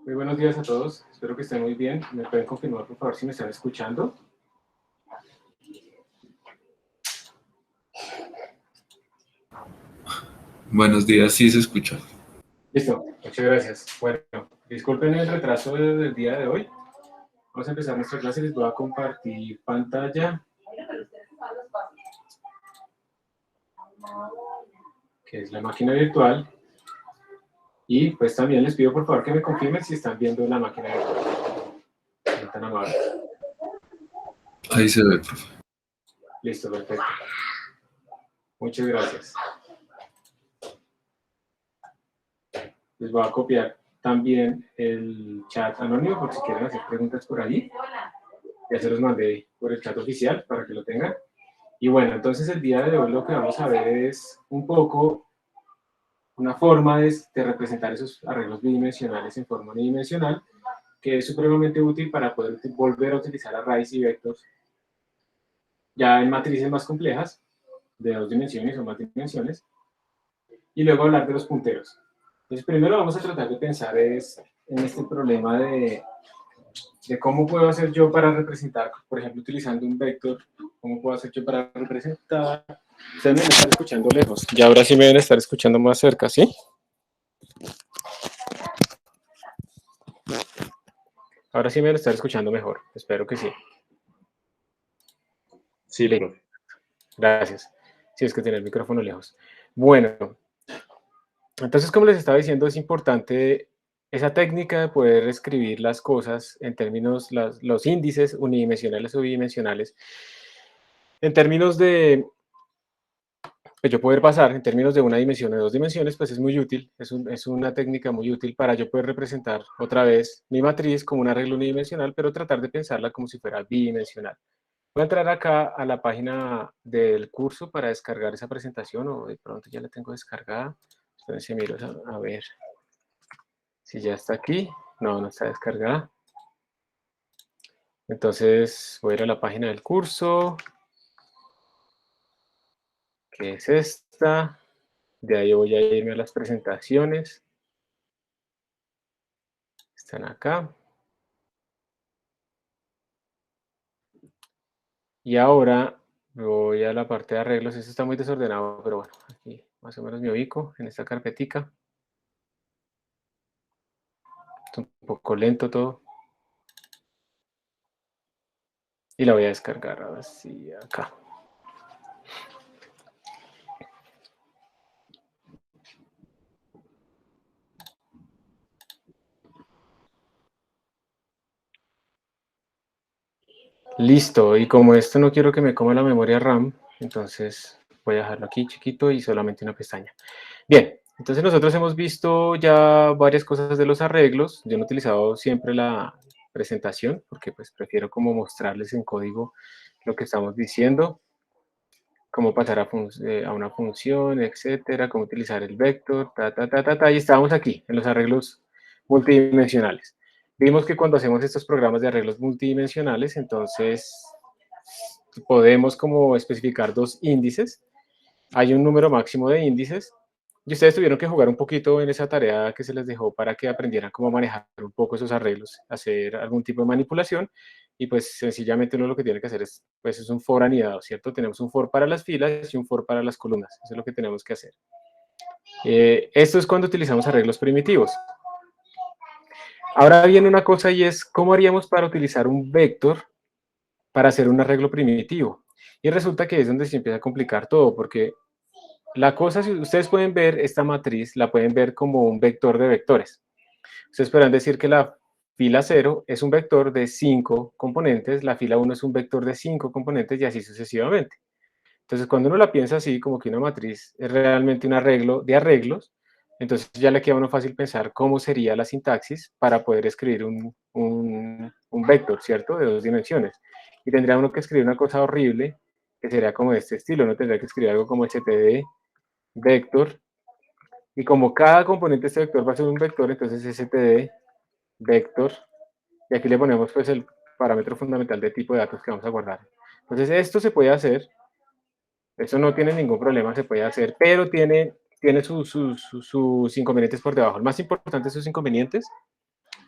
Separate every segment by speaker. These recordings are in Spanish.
Speaker 1: Muy buenos días a todos, espero que estén muy bien. ¿Me pueden confirmar, por favor, si me están escuchando?
Speaker 2: Buenos días, sí se escucha.
Speaker 1: Listo, muchas gracias. Bueno, disculpen el retraso del día de hoy. Vamos a empezar nuestra clase, les voy a compartir pantalla, que es la máquina virtual. Y pues también les pido por favor que me confirmen si están viendo la máquina virtual. No tan amables.
Speaker 2: Ahí se ve, profe.
Speaker 1: Listo, perfecto. Muchas gracias. Les voy a copiar también el chat anónimo por si quieren hacer preguntas por ahí. Ya se los mandé por el chat oficial para que lo tengan. Y bueno, entonces el día de hoy lo que vamos a ver es un poco una forma de representar esos arreglos bidimensionales en forma unidimensional, que es supremamente útil para poder volver a utilizar arrays y vectors ya en matrices más complejas, de 2 dimensiones o más dimensiones, y luego hablar de los punteros. Entonces, primero vamos a tratar de pensar en este problema de cómo puedo hacer yo para representar, por ejemplo, utilizando un vector, cómo puedo hacer yo para representar. Ustedes me están escuchando lejos, y ahora sí me deben estar escuchando más cerca, ¿sí? Ahora sí me deben estar escuchando mejor, espero que sí.
Speaker 3: Sí, profe.
Speaker 1: Gracias. Sí, es que tiene el micrófono lejos. Bueno, entonces, como les estaba diciendo, es importante esa técnica de poder escribir las cosas en términos, los índices unidimensionales o bidimensionales, en términos de, pues yo poder pasar en términos de una dimensión a 2 dimensiones, pues es muy útil, es una técnica muy útil para yo poder representar otra vez mi matriz como un arreglo unidimensional, pero tratar de pensarla como si fuera bidimensional. Voy a entrar acá a la página del curso para descargar esa presentación, o de pronto ya la tengo descargada. Entonces, miro a ver si ya está aquí. No, no está descargada. Entonces voy a ir a la página del curso, que es esta. De ahí voy a irme a las presentaciones. Están acá. Y ahora voy a la parte de arreglos. Esto está muy desordenado, pero bueno, aquí más o menos me ubico en esta carpetica. Es un poco lento todo. Y la voy a descargar así acá. Listo, y como esto no quiero que me coma la memoria RAM, entonces voy a dejarlo aquí chiquito y solamente una pestaña. Bien, entonces nosotros hemos visto ya varias cosas de los arreglos. Yo no he utilizado siempre la presentación porque pues prefiero como mostrarles en código lo que estamos diciendo, cómo pasar a una función, etcétera, cómo utilizar el vector, y estábamos aquí en los arreglos multidimensionales. Vimos que cuando hacemos estos programas de arreglos multidimensionales, entonces podemos como especificar 2 índices. Hay un número máximo de índices y ustedes tuvieron que jugar un poquito en esa tarea que se les dejó para que aprendieran cómo manejar un poco esos arreglos, hacer algún tipo de manipulación, y pues sencillamente uno lo que tiene que hacer es, pues es un for anidado, ¿cierto? Tenemos un for para las filas y un for para las columnas, eso es lo que tenemos que hacer. Esto es cuando utilizamos arreglos primitivos. Ahora viene una cosa y es, ¿cómo haríamos para utilizar un vector para hacer un arreglo primitivo? Y resulta que es donde se empieza a complicar todo, porque la cosa, si ustedes pueden ver esta matriz, la pueden ver como un vector de vectores. Ustedes podrán decir que la fila 0 es un vector de 5 componentes, la fila 1 es un vector de 5 componentes y así sucesivamente. Entonces, cuando uno la piensa así, como que una matriz es realmente un arreglo de arreglos, entonces ya le queda a uno fácil pensar cómo sería la sintaxis para poder escribir un vector, ¿cierto? De 2 dimensiones. Y tendría uno que escribir una cosa horrible, que sería como de este estilo, ¿no? Tendría que escribir algo como std vector, y como cada componente de este vector va a ser un vector, entonces std vector, y aquí le ponemos pues el parámetro fundamental de tipo de datos que vamos a guardar. Entonces esto se puede hacer, eso no tiene ningún problema, se puede hacer, pero tiene sus inconvenientes por debajo. El más importante de sus inconvenientes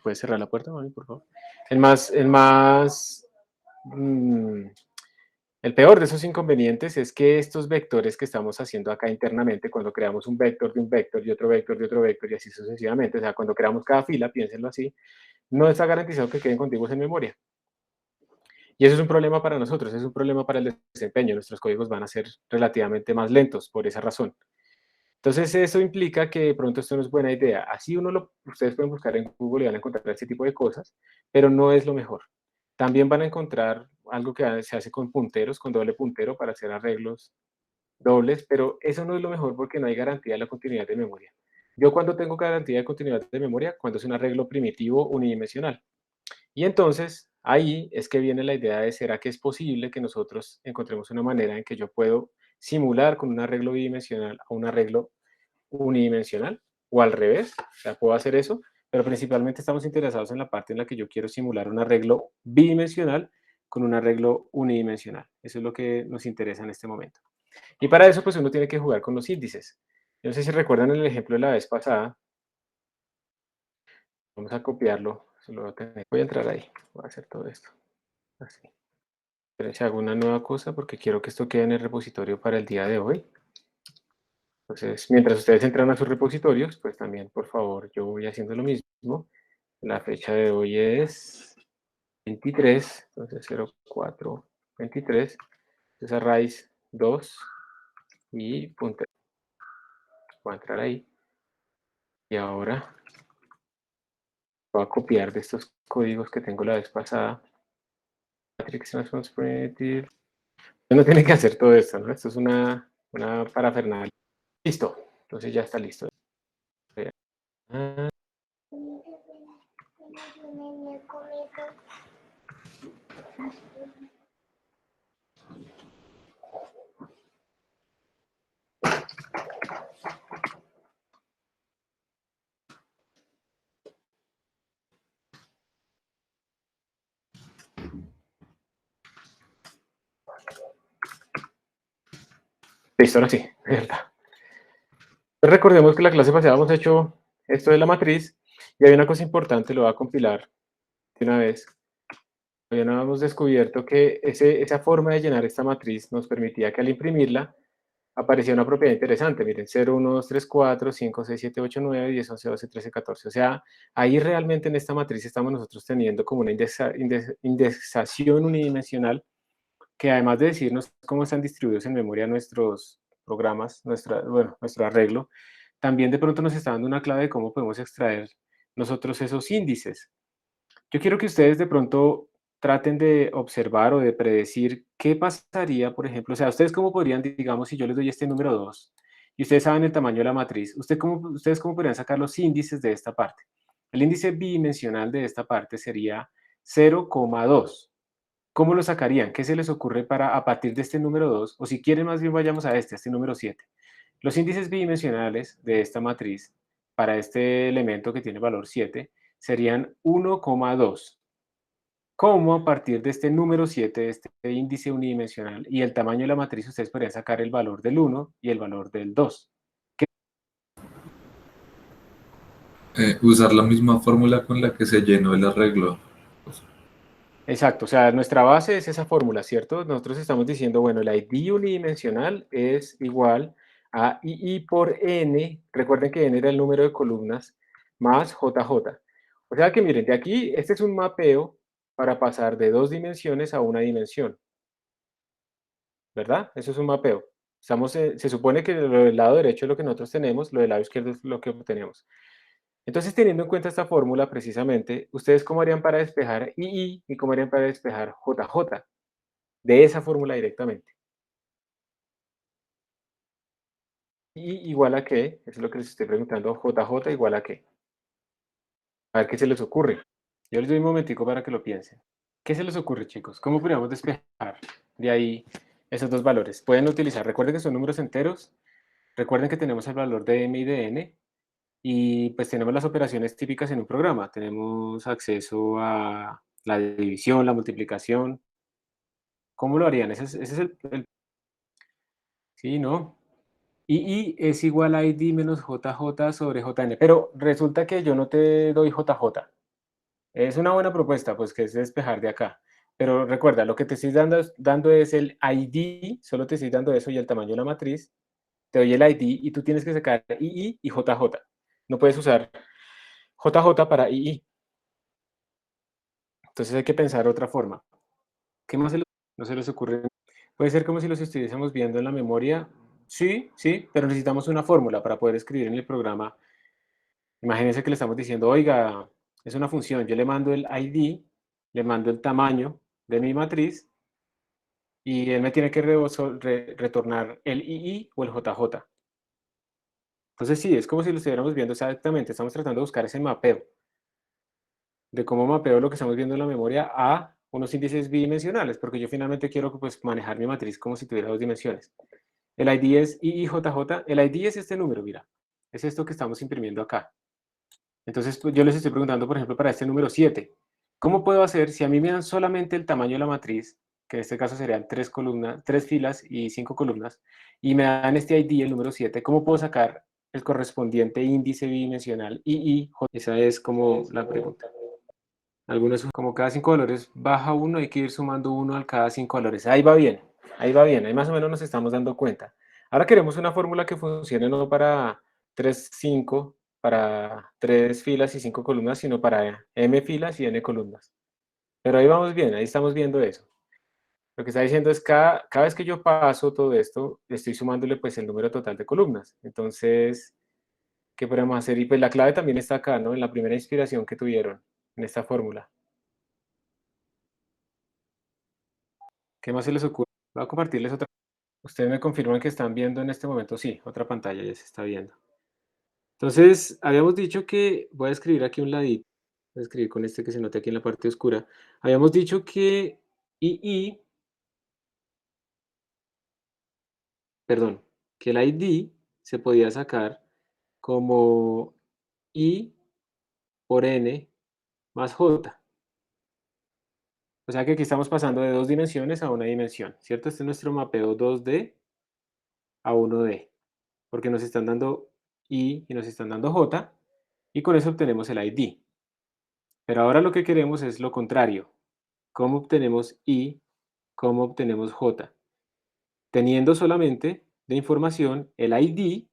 Speaker 1: ¿Puedes cerrar la puerta, mami, por favor? Mm, el peor de esos inconvenientes es que estos vectores que estamos haciendo acá internamente, cuando creamos un vector de un vector y otro vector de otro vector y así sucesivamente, o sea, cuando creamos cada fila, piénsenlo así, no está garantizado que queden contiguos en memoria. Y eso es un problema para nosotros, es un problema para el desempeño. Nuestros códigos van a ser relativamente más lentos por esa razón. Entonces, eso implica que de pronto esto no es buena idea. Así ustedes pueden buscar en Google y van a encontrar ese tipo de cosas, pero no es lo mejor. También van a encontrar algo que se hace con punteros, con doble puntero para hacer arreglos dobles, pero eso no es lo mejor porque no hay garantía de la continuidad de memoria. Yo cuando tengo garantía de continuidad de memoria, cuando es un arreglo primitivo unidimensional. Y entonces ahí es que viene la idea de, ¿será que es posible que nosotros encontremos una manera en que yo puedo simular con un arreglo bidimensional a un arreglo unidimensional? O al revés, o sea, puedo hacer eso, pero principalmente estamos interesados en la parte en la que yo quiero simular un arreglo bidimensional con un arreglo unidimensional. Eso es lo que nos interesa en este momento. Y para eso, pues uno tiene que jugar con los índices. Yo no sé si recuerdan el ejemplo de la vez pasada. Vamos a copiarlo. Voy a entrar ahí. Voy a hacer todo esto. Así. Pero si hago una nueva cosa porque quiero que esto quede en el repositorio para el día de hoy. Entonces, mientras ustedes entran a sus repositorios, pues también, por favor, yo voy haciendo lo mismo. La fecha de hoy es 23, entonces 04, 23. Entonces, arrays 2 y punto. Voy a entrar ahí. Y ahora voy a copiar de estos códigos que tengo la vez pasada. Matrix Response Primitive. No tiene que hacer todo esto, ¿no? Esto es una parafernalia. Listo. Entonces ya está listo. Listo, ahora sí, de verdad. Recordemos que la clase pasada hemos hecho esto de la matriz y hay una cosa importante, lo voy a compilar de una vez. Todavía no hemos descubierto que esa forma de llenar esta matriz nos permitía que al imprimirla aparecía una propiedad interesante. Miren, 0, 1, 2, 3, 4, 5, 6, 7, 8, 9, 10, 11, 12, 13, 14. O sea, ahí realmente en esta matriz estamos nosotros teniendo como una indexación unidimensional que además de decirnos cómo están distribuidos en memoria nuestros programas, nuestro arreglo, también de pronto nos está dando una clave de cómo podemos extraer nosotros esos índices. Yo quiero que ustedes de pronto traten de observar o de predecir qué pasaría, por ejemplo, o sea, ustedes cómo podrían, digamos, si yo les doy este número 2 y ustedes saben el tamaño de la matriz, ustedes cómo podrían sacar los índices de esta parte. El índice bidimensional de esta parte sería 0,2. ¿Cómo lo sacarían? ¿Qué se les ocurre para a partir de este número 2? O si quieren, más bien vayamos a este número 7. Los índices bidimensionales de esta matriz para este elemento que tiene valor 7 serían 1,2. ¿Cómo a partir de este número 7, de este índice unidimensional y el tamaño de la matriz, ustedes podrían sacar el valor del 1 y el valor del 2?
Speaker 2: Usar la misma fórmula con la que se llenó el arreglo.
Speaker 1: Exacto, o sea, nuestra base es esa fórmula, ¿cierto? Nosotros estamos diciendo, bueno, el ID unidimensional es igual a II por N, recuerden que N era el número de columnas, más JJ. O sea que miren, de aquí, este es un mapeo para pasar de 2 dimensiones a una dimensión, ¿verdad? Eso es un mapeo. Se supone que lo del lado derecho es lo que nosotros tenemos, lo del lado izquierdo es lo que obtenemos. Entonces, teniendo en cuenta esta fórmula precisamente, ¿ustedes cómo harían para despejar II y cómo harían para despejar JJ? De esa fórmula directamente. ¿Y igual a qué? Eso es lo que les estoy preguntando. JJ igual a qué. A ver qué se les ocurre. Yo les doy un momentico para que lo piensen. ¿Qué se les ocurre, chicos? ¿Cómo podríamos despejar de ahí esos dos valores? Pueden utilizar, recuerden que son números enteros, recuerden que tenemos el valor de m y de n, y pues tenemos las operaciones típicas en un programa. Tenemos acceso a la división, la multiplicación. ¿Cómo lo harían? Ese es sí, ¿no? Y es igual a ID menos JJ sobre JN. Pero resulta que yo no te doy JJ. Es una buena propuesta, pues que es despejar de acá. Pero recuerda, lo que te estoy dando es el ID, solo te estoy dando eso y el tamaño de la matriz. Te doy el ID y tú tienes que sacar II y JJ. No puedes usar JJ para II. Entonces hay que pensar otra forma. ¿Qué más no se les ocurre? Puede ser como si los estuviésemos viendo en la memoria. Sí, sí, pero necesitamos una fórmula para poder escribir en el programa. Imagínense que le estamos diciendo, oiga, es una función, yo le mando el ID, le mando el tamaño de mi matriz y él me tiene que retornar el II o el JJ. Entonces sí, es como si lo estuviéramos viendo exactamente, estamos tratando de buscar ese mapeo, de cómo mapeo lo que estamos viendo en la memoria a unos índices bidimensionales, porque yo finalmente quiero pues, manejar mi matriz como si tuviera dos dimensiones. El ID es IIJJ, el ID es este número, mira, es esto que estamos imprimiendo acá. Entonces pues, yo les estoy preguntando, por ejemplo, para este número 7, ¿cómo puedo hacer si a mí me dan solamente el tamaño de la matriz, que en este caso serían 3 columnas, 3 filas y 5 columnas, y me dan este ID, el número 7, ¿cómo puedo sacar el correspondiente índice bidimensional IIJ? Esa es como la pregunta. Algunos, como cada 5 valores baja uno, hay que ir sumando uno al cada 5 valores. Ahí va bien, ahí va bien, ahí más o menos nos estamos dando cuenta. Ahora queremos una fórmula que funcione no para 3 5 para 3 filas y 5 columnas, sino para m filas y n columnas. Pero ahí vamos bien, ahí estamos viendo eso. Lo que está diciendo es que cada vez que yo paso todo esto, estoy sumándole pues el número total de columnas. Entonces, ¿qué podemos hacer? Y pues la clave también está acá, ¿no? En la primera inspiración que tuvieron, en esta fórmula. ¿Qué más se les ocurre? Voy a compartirles otra. Ustedes me confirman que están viendo en este momento. Sí, otra pantalla ya se está viendo. Entonces, habíamos dicho que, voy a escribir aquí un ladito, voy a escribir con este que se note aquí en la parte oscura. Habíamos dicho que perdón, que el ID se podía sacar como I por N más J. O sea que aquí estamos pasando de 2 dimensiones a una dimensión, ¿cierto? Este es nuestro mapeo 2D a 1D, porque nos están dando I y nos están dando J, y con eso obtenemos el ID. Pero ahora lo que queremos es lo contrario. ¿Cómo obtenemos I? ¿Cómo obtenemos J? Teniendo solamente de información el ID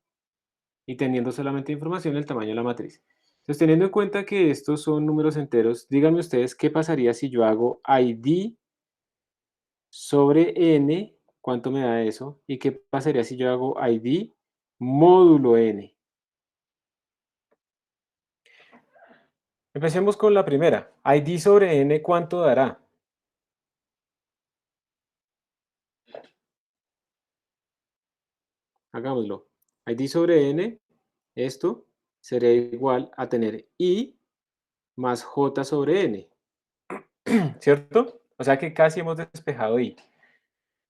Speaker 1: y teniendo solamente información el tamaño de la matriz. Entonces, teniendo en cuenta que estos son números enteros, díganme ustedes qué pasaría si yo hago ID sobre n, ¿cuánto me da eso? ¿Y qué pasaría si yo hago ID módulo n? Empecemos con la primera. ID sobre n, ¿cuánto dará? Hagámoslo. ID sobre n, esto sería igual a tener I más J sobre n, ¿cierto? O sea que casi hemos despejado I.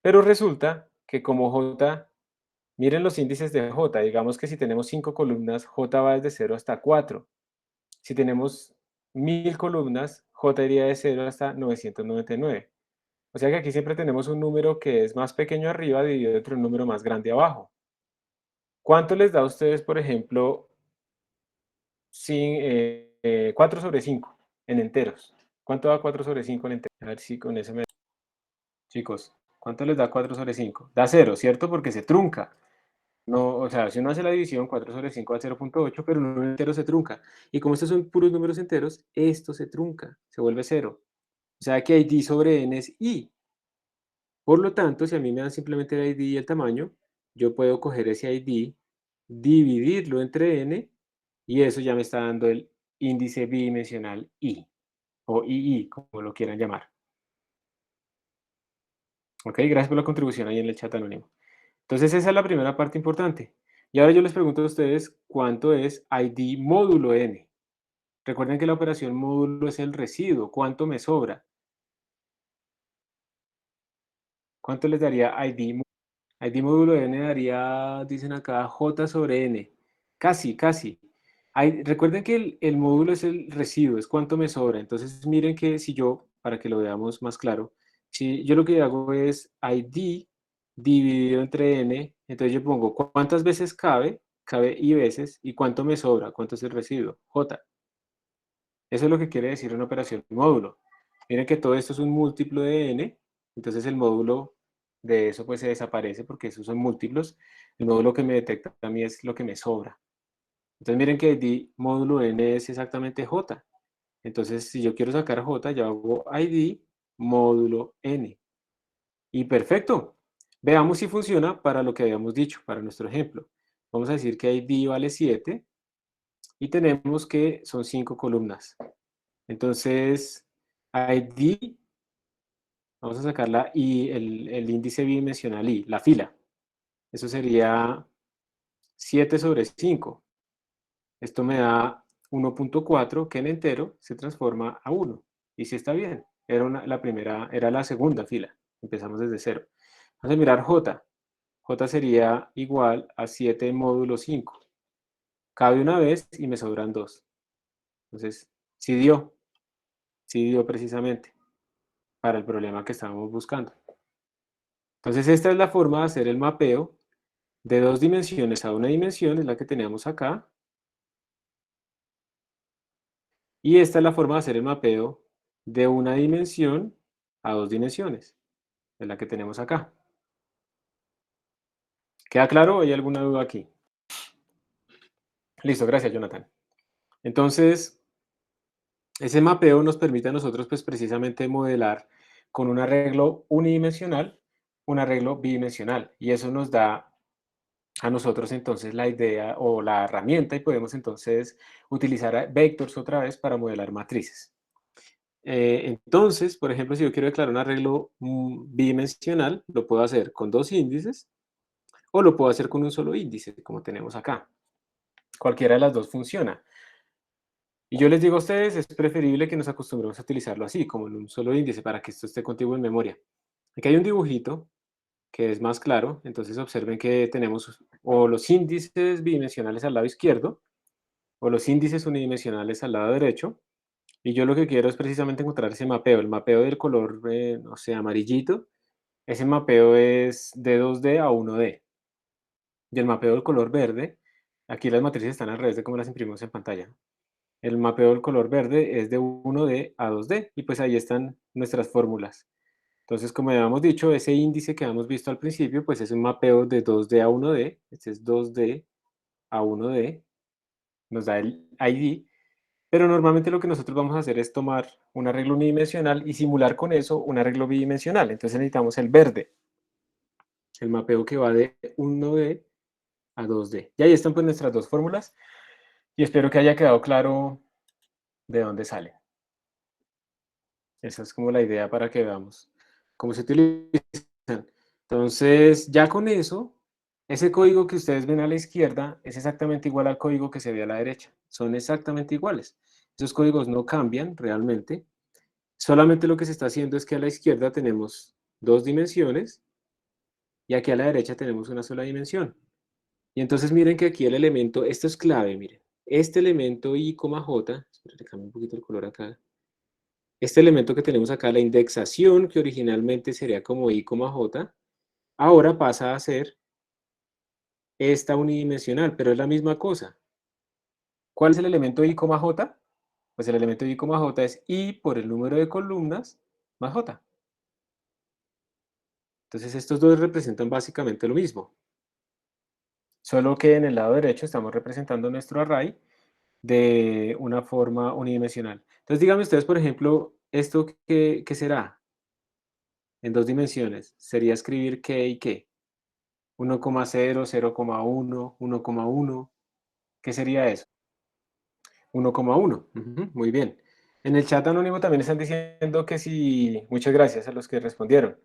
Speaker 1: Pero resulta que como J, miren los índices de J, digamos que si tenemos 5 columnas, J va desde 0 hasta 4. Si tenemos 1000 columnas, J iría de 0 hasta 999. O sea que aquí siempre tenemos un número que es más pequeño arriba dividido entre un número más grande abajo. ¿Cuánto les da a ustedes, por ejemplo, 4 sobre 5 en enteros? ¿Cuánto da 4 sobre 5 en enteros? A ver si con eso me... Chicos, ¿cuánto les da 4 sobre 5? Da 0, ¿cierto? Porque se trunca. No, o sea, si uno hace la división, 4 sobre 5 da 0,8, pero un número entero se trunca. Y como estos son puros números enteros, esto se trunca, se vuelve 0. O sea que ID sobre n es I. Por lo tanto, si a mí me dan simplemente el ID y el tamaño, yo puedo coger ese ID, dividirlo entre n, y eso ya me está dando el índice bidimensional I, o II, como lo quieran llamar. Ok, gracias por la contribución ahí en el chat anónimo. Entonces esa es la primera parte importante. Y ahora yo les pregunto a ustedes cuánto es ID módulo n. Recuerden que la operación módulo es el residuo. ¿Cuánto me sobra? ¿Cuánto les daría ID? ID módulo n daría, dicen acá, J sobre n. Casi, casi. Recuerden que el módulo es el residuo, es cuánto me sobra. Entonces miren que si yo, para que lo veamos más claro, si yo lo que hago es ID dividido entre n, entonces yo pongo cuántas veces cabe, cabe i veces, y cuánto me sobra, cuánto es el residuo, J. Eso es lo que quiere decir una operación módulo. Miren que todo esto es un múltiplo de n, entonces el módulo de eso pues se desaparece porque esos son múltiplos. El módulo que me detecta a mí es lo que me sobra. Entonces miren que id módulo n es exactamente j. Entonces si yo quiero sacar j, yo hago id módulo n. Y perfecto. Veamos si funciona para lo que habíamos dicho, para nuestro ejemplo. Vamos a decir que id vale 7 y tenemos que son 5 columnas. Entonces, id, vamos a sacarla y el índice bidimensional i, la fila. Eso sería 7 sobre 5. Esto me da 1.4 que en entero se transforma a 1. Y si está bien, era la segunda fila. Empezamos desde 0. Vamos a mirar j. J sería igual a 7 módulo 5. Cabe una vez y me sobran 2. Entonces, sí dio precisamente para el problema que estábamos buscando. Entonces, esta es la forma de hacer el mapeo de 2 dimensiones a una dimensión, es la que teníamos acá. Y esta es la forma de hacer el mapeo de una dimensión a 2 dimensiones, es la que tenemos acá. ¿Queda claro o hay alguna duda aquí? Listo, gracias, Jonathan. Entonces, ese mapeo nos permite a nosotros, pues, precisamente modelar con un arreglo unidimensional, un arreglo bidimensional. Y eso nos da a nosotros entonces la idea o la herramienta y podemos entonces utilizar vectors otra vez para modelar matrices. Entonces, por ejemplo, si yo quiero declarar un arreglo bidimensional, lo puedo hacer con 2 índices o lo puedo hacer con un solo índice, como tenemos acá. Cualquiera de las dos funciona. Y yo les digo a ustedes, es preferible que nos acostumbremos a utilizarlo así, como en un solo índice, para que esto esté contigo en memoria. Aquí hay un dibujito que es más claro, entonces observen que tenemos o los índices bidimensionales al lado izquierdo, o los índices unidimensionales al lado derecho, y yo lo que quiero es precisamente encontrar ese mapeo, el mapeo del color, no sé, amarillito, ese mapeo es de 2D a 1D, y el mapeo del color verde, aquí las matrices están al revés de como las imprimimos en pantalla. El mapeo del color verde es de 1D a 2D, y pues ahí están nuestras fórmulas. Entonces, como ya habíamos dicho, ese índice que hemos visto al principio, pues es un mapeo de 2D a 1D, este es 2D a 1D, nos da el ID, pero normalmente lo que nosotros vamos a hacer es tomar un arreglo unidimensional y simular con eso un arreglo bidimensional. Entonces necesitamos el verde, el mapeo que va de 1D a 2D. Y ahí están pues nuestras dos fórmulas y espero que haya quedado claro de dónde salen. Esa es como la idea para que veamos cómo se utilizan. Entonces, ya con eso, ese código que ustedes ven a la izquierda es exactamente igual al código que se ve a la derecha. Son exactamente iguales. Esos códigos no cambian realmente. Solamente lo que se está haciendo es que a la izquierda tenemos 2 dimensiones y aquí a la derecha tenemos una sola dimensión. Y entonces miren que aquí el elemento, esto es clave, miren. Este elemento i, j, espera, le cambio un poquito el color acá. Este elemento que tenemos acá, la indexación, que originalmente sería como i, j, ahora pasa a ser esta unidimensional, pero es la misma cosa. ¿Cuál es el elemento i, j? Pues el elemento i, j es i por el número de columnas más j. Entonces estos dos representan básicamente lo mismo. Solo que en el lado derecho estamos representando nuestro array de una forma unidimensional. Entonces díganme ustedes, por ejemplo, ¿esto qué será? En 2 dimensiones. Sería escribir qué y qué. 1,0, 0,1, 1,1. ¿Qué sería eso? 1,1. Muy bien. En el chat anónimo también están diciendo que si, muchas gracias a los que respondieron.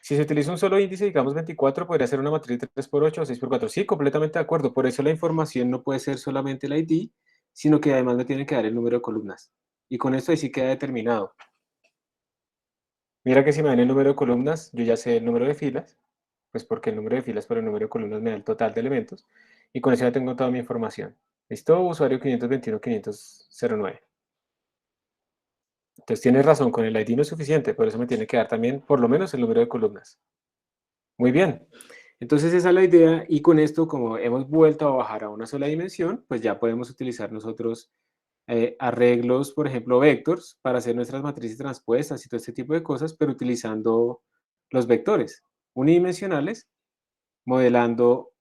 Speaker 1: Si se utiliza un solo índice, digamos 24, podría ser una matriz de 3 por 8 o 6 por 4. Sí, completamente de acuerdo. Por eso la información no puede ser solamente el ID, sino que además me tiene que dar el número de columnas. Y con esto ahí sí queda determinado. Mira que si me dan el número de columnas, yo ya sé el número de filas, pues porque el número de filas por el número de columnas me da el total de elementos. Y con eso ya tengo toda mi información. ¿Listo? Usuario 521.509. Entonces tienes razón, con el ID no es suficiente, por eso me tiene que dar también por lo menos el número de columnas. Muy bien. Entonces esa es la idea y con esto, como hemos vuelto a bajar a una sola dimensión, pues ya podemos utilizar nosotros arreglos, por ejemplo, vectors, para hacer nuestras matrices transpuestas y todo este tipo de cosas, pero utilizando los vectores unidimensionales, modelando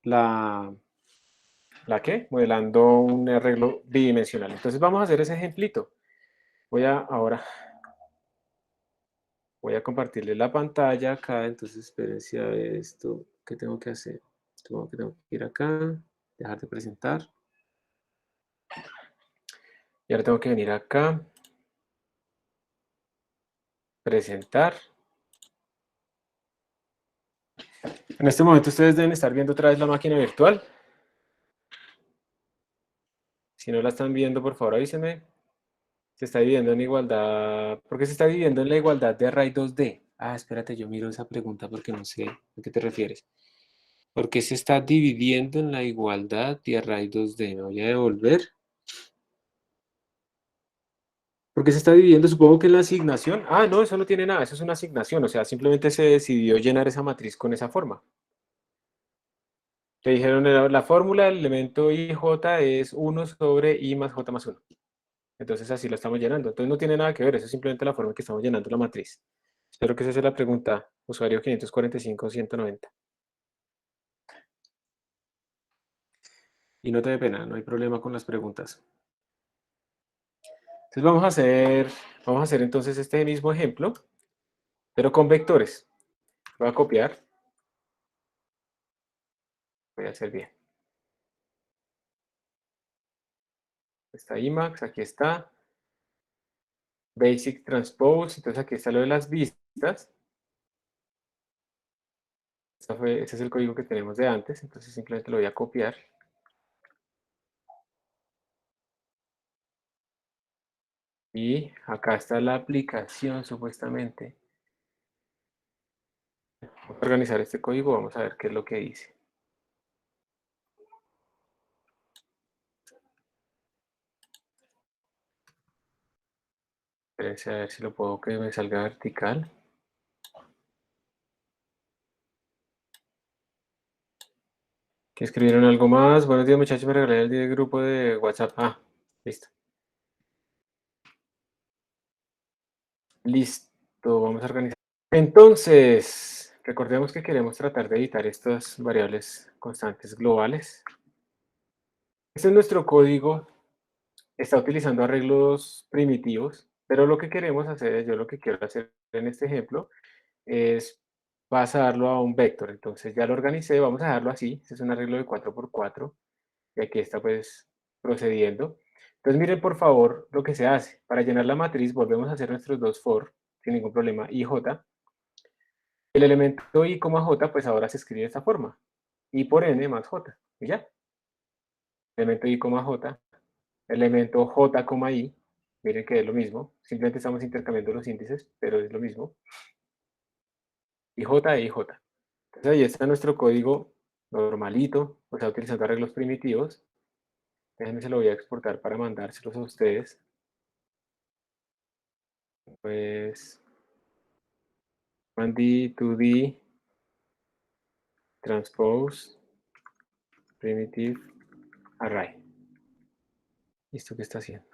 Speaker 1: ¿la qué? Modelando un arreglo bidimensional. Entonces vamos a hacer ese ejemplito. Ahora voy a compartirles la pantalla acá, entonces espérense a ver esto, ¿qué tengo que hacer? Tengo que ir acá, dejar de presentar. Y ahora tengo que venir acá, presentar. En este momento ustedes deben estar viendo otra vez la máquina virtual. Si no la están viendo, por favor avísenme. Se está dividiendo en igualdad. ¿Por qué se está dividiendo en la igualdad de array 2D? Ah, espérate, yo miro esa pregunta porque no sé a qué te refieres. ¿Por qué se está dividiendo en la igualdad de array 2D? Me voy a devolver. ¿Por qué se está dividiendo? Supongo que en la asignación. Ah, no, eso no tiene nada, eso es una asignación. O sea, simplemente se decidió llenar esa matriz con esa forma. Te dijeron la fórmula del elemento IJ es 1 sobre I más J más 1. Entonces así la estamos llenando. Entonces no tiene nada que ver, eso es simplemente la forma en que estamos llenando la matriz. Espero que esa sea la pregunta, usuario 545-190. Y no te dé pena, no hay problema con las preguntas. Entonces vamos a hacer entonces este mismo ejemplo, pero con vectores. Voy a copiar. Voy a hacer bien. Está Emacs, aquí está. Basic Transpose, entonces aquí está lo de las vistas. Ese es el código que tenemos de antes, entonces simplemente lo voy a copiar. Y acá está la aplicación, supuestamente. Vamos a organizar este código, vamos a ver qué es lo que dice. Espérense a ver si lo puedo que me salga vertical. ¿Que escribieron algo más? Buenos días, muchachos, me regalé el grupo de WhatsApp. Ah, listo. Listo, vamos a organizar. Entonces, recordemos que queremos tratar de evitar estas variables constantes globales. Este es nuestro código. Está utilizando arreglos primitivos, pero lo que queremos hacer, yo lo que quiero hacer en este ejemplo, es pasarlo a un vector. Entonces ya lo organicé, vamos a dejarlo así. Este es un arreglo de 4x4 y aquí está pues procediendo. Entonces miren por favor lo que se hace. Para llenar la matriz volvemos a hacer nuestros dos for, sin ningún problema, y j. El elemento i, j, pues ahora se escribe de esta forma. I por n más j. Y ya. Elemento i, j. Elemento j, i. Miren que es lo mismo. Simplemente estamos intercambiando los índices, pero es lo mismo. Y j e ij. Entonces ahí está nuestro código normalito, o sea, utilizando arreglos primitivos. Déjenme se lo voy a exportar para mandárselos a ustedes. Pues 1D, 2D, transpose, primitive, array. ¿Listo? ¿Qué está haciendo?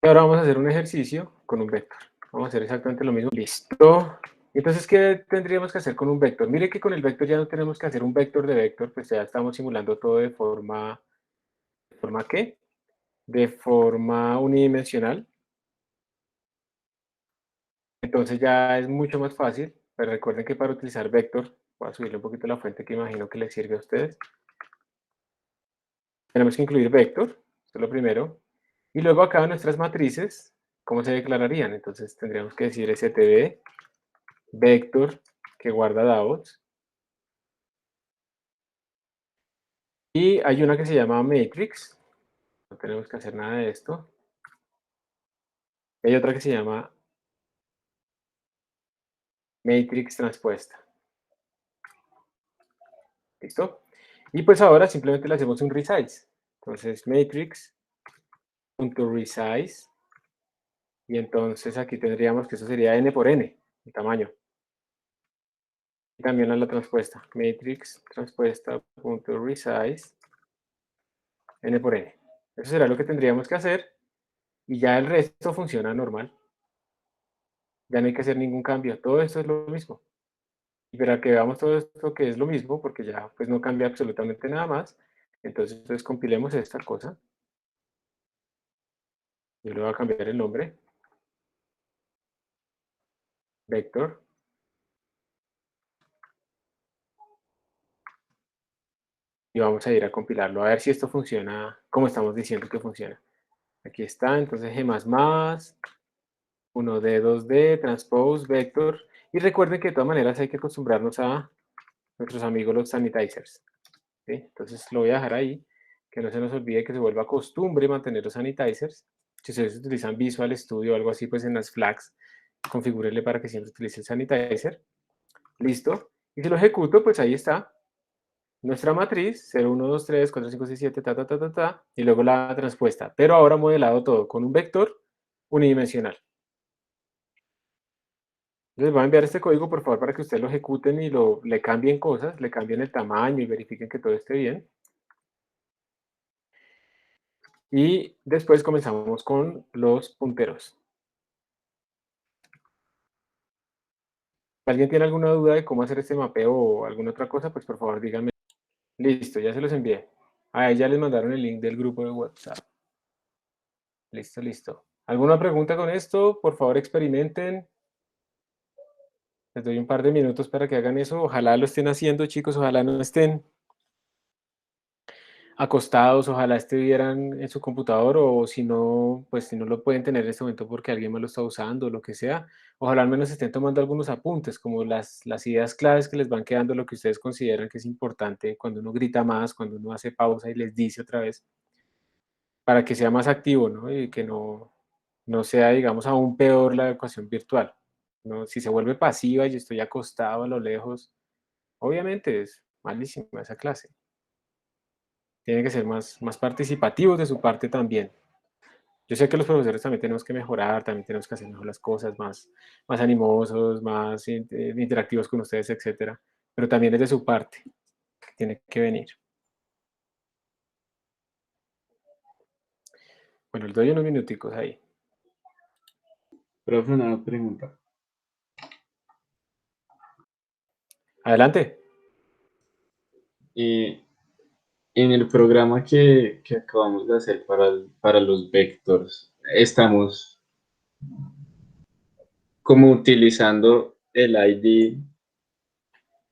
Speaker 1: Y ahora vamos a hacer un ejercicio con un vector. Vamos a hacer exactamente lo mismo. Listo. Entonces, ¿qué tendríamos que hacer con un vector? Mire que con el vector ya no tenemos que hacer un vector de vector, pues ya estamos simulando todo de forma ¿qué? De forma unidimensional. Entonces ya es mucho más fácil, pero recuerden que para utilizar vector, voy a subirle un poquito la fuente que imagino que les sirve a ustedes. Tenemos que incluir vector, esto es lo primero. Y luego acá nuestras matrices, ¿cómo se declararían? Entonces tendríamos que decir std vector que guarda DAOs. Y hay una que se llama matrix, no tenemos que hacer nada de esto. Y hay otra que se llama matrix transpuesta. ¿Listo? Y pues ahora simplemente le hacemos un resize. Entonces matrix.resize. Y entonces aquí tendríamos que eso sería n por n, el tamaño. Y también a la transpuesta, matrix transpuesta.resize. n por n. Eso será lo que tendríamos que hacer y ya el resto funciona normal. Ya no hay que hacer ningún cambio, todo esto es lo mismo. Y para que veamos todo esto que es lo mismo, porque ya pues no cambia absolutamente nada más, entonces compilemos esta cosa. Yo le voy a cambiar el nombre, vector, y vamos a ir a compilarlo, a ver si esto funciona como estamos diciendo que funciona. Aquí está, entonces G++, 1D, 2D, transpose, vector, y recuerden que de todas maneras hay que acostumbrarnos a nuestros amigos los sanitizers. ¿Sí? Entonces lo voy a dejar ahí, que no se nos olvide que se vuelva costumbre mantener los sanitizers. Si ustedes utilizan Visual Studio o algo así, pues en las flags, configúrenle para que siempre utilice el sanitizer. Listo. Y si lo ejecuto, pues ahí está. Nuestra matriz, 0, 1, 2, 3, 4, 5, 6, 7, y luego la transpuesta. Pero ahora modelado todo con un vector unidimensional. Les voy a enviar este código, por favor, para que ustedes lo ejecuten y le cambien cosas, le cambien el tamaño y verifiquen que todo esté bien. Y después comenzamos con los punteros. Si alguien tiene alguna duda de cómo hacer este mapeo o alguna otra cosa, pues por favor díganme. Listo, ya se los envié. Ahí ya les mandaron el link del grupo de WhatsApp. Listo, listo. ¿Alguna pregunta con esto? Por favor experimenten. Les doy un par de minutos para que hagan eso. Ojalá lo estén haciendo, chicos. Ojalá no estén acostados, ojalá estuvieran en su computador o si no, pues si no lo pueden tener en este momento porque alguien más lo está usando o lo que sea, ojalá al menos estén tomando algunos apuntes, como las ideas claves que les van quedando, lo que ustedes consideran que es importante cuando uno grita más, cuando uno hace pausa y les dice otra vez, para que sea más activo, ¿no? Y que no sea, digamos, aún peor la ecuación virtual, ¿no? Si se vuelve pasiva y estoy acostado a lo lejos, obviamente es malísima esa clase. Tiene que ser más participativos de su parte también. Yo sé que los profesores también tenemos que mejorar, también tenemos que hacer mejor las cosas, más animosos, más interactivos con ustedes, etcétera. Pero también es de su parte, que tiene que venir. Bueno, les doy unos minuticos ahí.
Speaker 3: Profe, una pregunta.
Speaker 1: Adelante.
Speaker 3: En el programa que acabamos de hacer para los vectors, estamos como utilizando el ID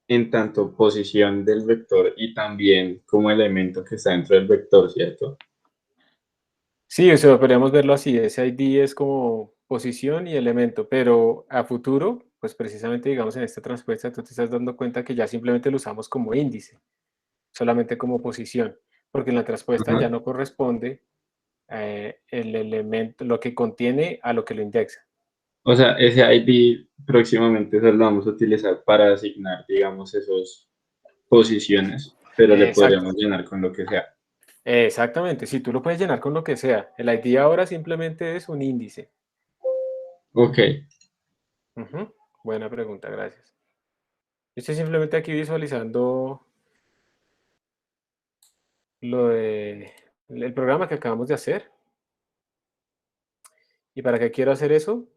Speaker 3: en tanto posición del vector y también como elemento que está dentro del vector, ¿cierto?
Speaker 1: Sí, eso podríamos verlo así. Ese ID es como posición y elemento, pero a futuro, pues precisamente, digamos, en esta transpuesta, tú te estás dando cuenta que ya simplemente lo usamos como índice, solamente como posición, porque en la transpuesta ya
Speaker 3: Ajá.
Speaker 1: no corresponde el elemento, lo que contiene a lo que lo indexa.
Speaker 3: O sea, ese ID próximamente eso lo vamos a utilizar para asignar, digamos, esas posiciones, pero le
Speaker 1: Exacto,
Speaker 3: podríamos llenar con lo que sea.
Speaker 1: exactamente. Si tú lo puedes llenar con lo que sea. El ID ahora simplemente es un índice.
Speaker 3: Ok,
Speaker 1: Ujú. Buena pregunta, gracias. Yo estoy simplemente aquí visualizando el programa que acabamos de hacer. ¿Y para qué quiero hacer eso?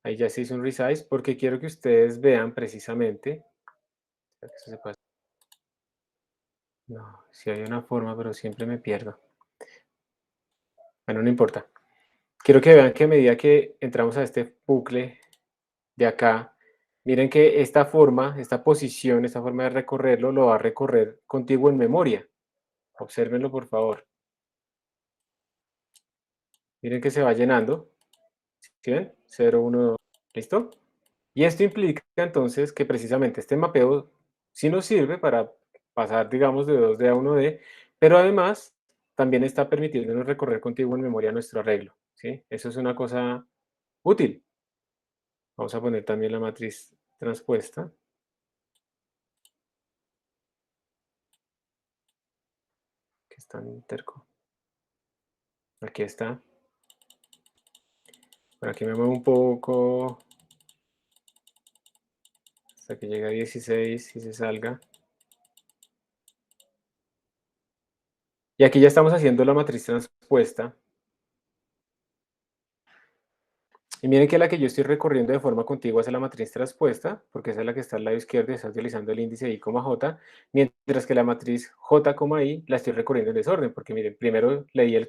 Speaker 1: Ahí ya se hizo un resize porque quiero que ustedes vean precisamente. Eso se puede. No, si hay una forma, pero siempre me pierdo. Bueno, no importa. Quiero que vean que a medida que entramos a este bucle de acá, miren que esta forma, esta posición, esta forma de recorrerlo, lo va a recorrer contigo en memoria. Obsérvenlo, por favor. Miren que se va llenando. ¿Sí ven? 0, 1, 2. ¿Listo? Y esto implica entonces que precisamente este mapeo sí nos sirve para pasar, digamos, de 2D a 1D, pero además también está permitiéndonos recorrer contigo en memoria nuestro arreglo. ¿Sí? Eso es una cosa útil. Vamos a poner también la matriz transpuesta. Que está en terco. Aquí está. Por aquí me muevo un poco hasta que llegue a 16 y se salga. Y aquí ya estamos haciendo la matriz transpuesta. Y miren que la que yo estoy recorriendo de forma contigua es la matriz transpuesta, porque esa es la que está al lado izquierdo y está utilizando el índice I, J, mientras que la matriz J, I la estoy recorriendo en desorden, porque miren, primero leí el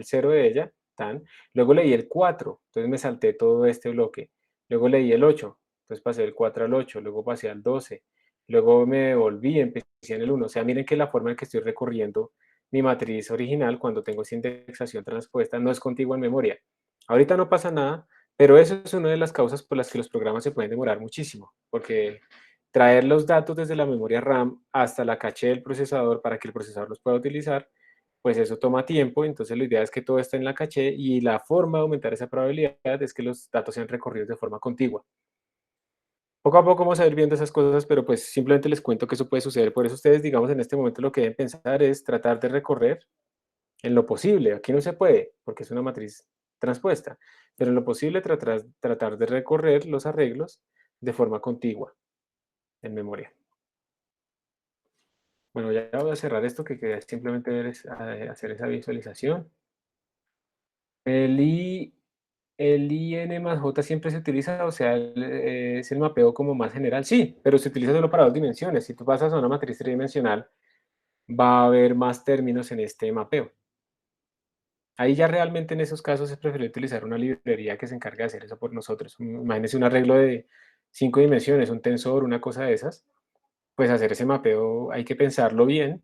Speaker 1: 0 de ella, tan, luego leí el 4, entonces me salté todo este bloque, luego leí el 8, entonces pasé del 4 al 8, luego pasé al 12, luego me volví, empecé en el 1, o sea, miren que la forma en que estoy recorriendo mi matriz original cuando tengo esa indexación transpuesta no es contigua en memoria. Ahorita no pasa nada, pero eso es una de las causas por las que los programas se pueden demorar muchísimo, porque traer los datos desde la memoria RAM hasta la caché del procesador para que el procesador los pueda utilizar, pues eso toma tiempo, entonces la idea es que todo esté en la caché y la forma de aumentar esa probabilidad es que los datos sean recorridos de forma contigua. Poco a poco vamos a ir viendo esas cosas, pero pues simplemente les cuento que eso puede suceder. Por eso ustedes, digamos, en este momento lo que deben pensar es tratar de recorrer en lo posible. Aquí no se puede, porque es una matriz transpuesta, pero en lo posible tratar de recorrer los arreglos de forma contigua en memoria. Bueno, ya voy a cerrar esto que quería simplemente hacer esa visualización. El IN más J siempre se utiliza, o sea, es el mapeo como más general. Sí, pero se utiliza solo para 2 dimensiones. Si tú pasas a una matriz tridimensional, va a haber más términos en este mapeo. Ahí ya realmente en esos casos es preferible utilizar una librería que se encargue de hacer eso por nosotros. Imagínense un arreglo de 5 dimensiones, un tensor, una cosa de esas. Pues hacer ese mapeo hay que pensarlo bien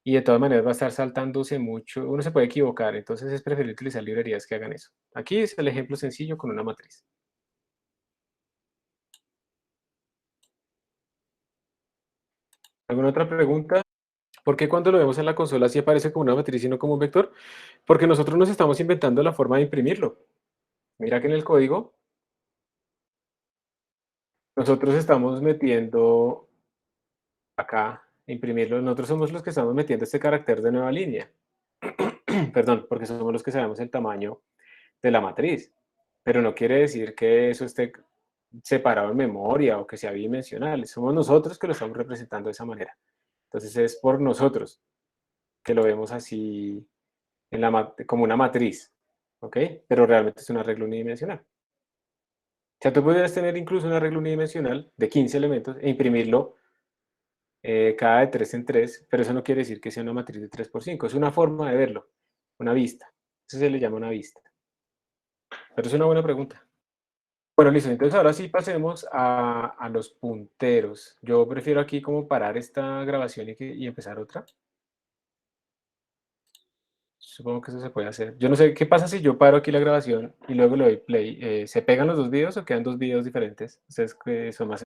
Speaker 1: y de todas maneras va a estar saltándose mucho. Uno se puede equivocar, entonces es preferible utilizar librerías que hagan eso. Aquí es el ejemplo sencillo con una matriz. ¿Alguna otra pregunta? ¿Por qué cuando lo vemos en la consola sí aparece como una matriz y no como un vector? Porque nosotros nos estamos inventando la forma de imprimirlo. Mira que en el código nosotros estamos metiendo acá, imprimirlo. Nosotros somos los que estamos metiendo este carácter de nueva línea. Perdón, porque somos los que sabemos el tamaño de la matriz. Pero no quiere decir que eso esté separado en memoria o que sea bidimensional. Somos nosotros que lo estamos representando de esa manera. Entonces es por nosotros que lo vemos así como una matriz, ¿ok? Pero realmente es un arreglo unidimensional. O sea, tú podrías tener incluso un arreglo unidimensional de 15 elementos e imprimirlo cada de 3 en 3, pero eso no quiere decir que sea una matriz de 3 por 5, es una forma de verlo, una vista. Eso se le llama una vista. Pero es una buena pregunta. Bueno, listo, entonces ahora sí pasemos a los punteros. Yo prefiero aquí como parar esta grabación y empezar otra. Supongo que eso se puede hacer. Yo no sé, ¿qué pasa si yo paro aquí la grabación y luego le doy play? ¿Se pegan los dos videos o quedan dos videos diferentes? Ustedes que son más